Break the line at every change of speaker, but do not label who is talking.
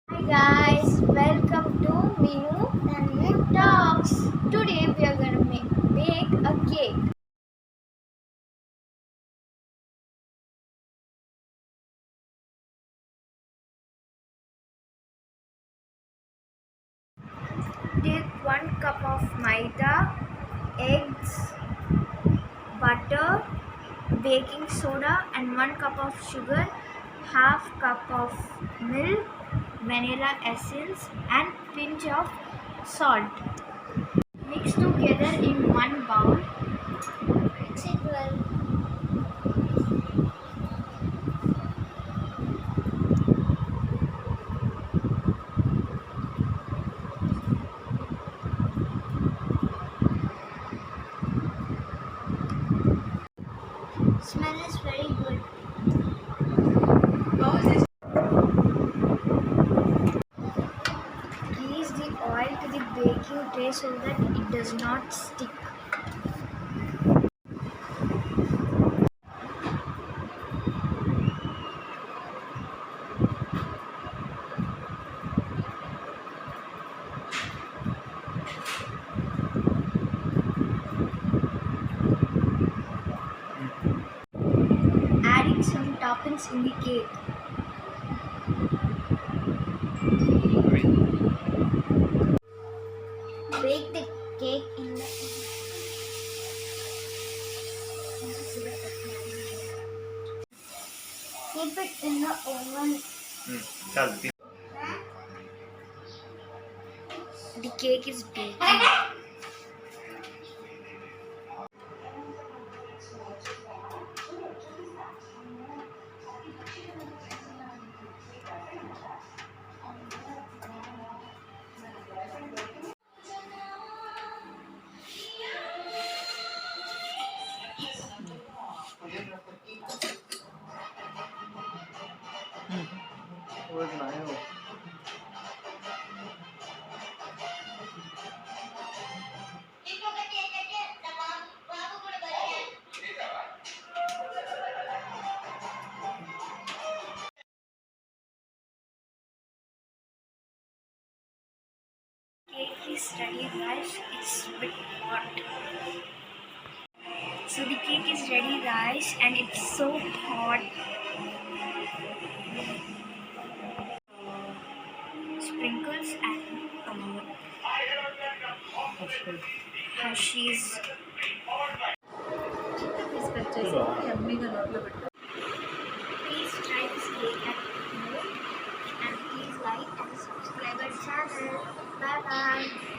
Hi guys, welcome to Minu and Moon Talks. Today we are gonna bake a cake. Take 1 cup of maida, eggs, butter, baking soda, and 1 cup of sugar, half cup of milk, vanilla essence, and pinch of salt. Mix together in one bowl. Mix it well. Smell is very good. Grease the oil to the baking tray so that it does not stick. Adding some toppings in the cake. Bake the cake in the keep it in the oven. The cake is baking. Cake is ready, guys. It's a bit hot. So the cake is ready, guys, and it's so hot. Sprinkles and Hershey's. Please try this cake at home and please like and subscribe our channel. Bye bye.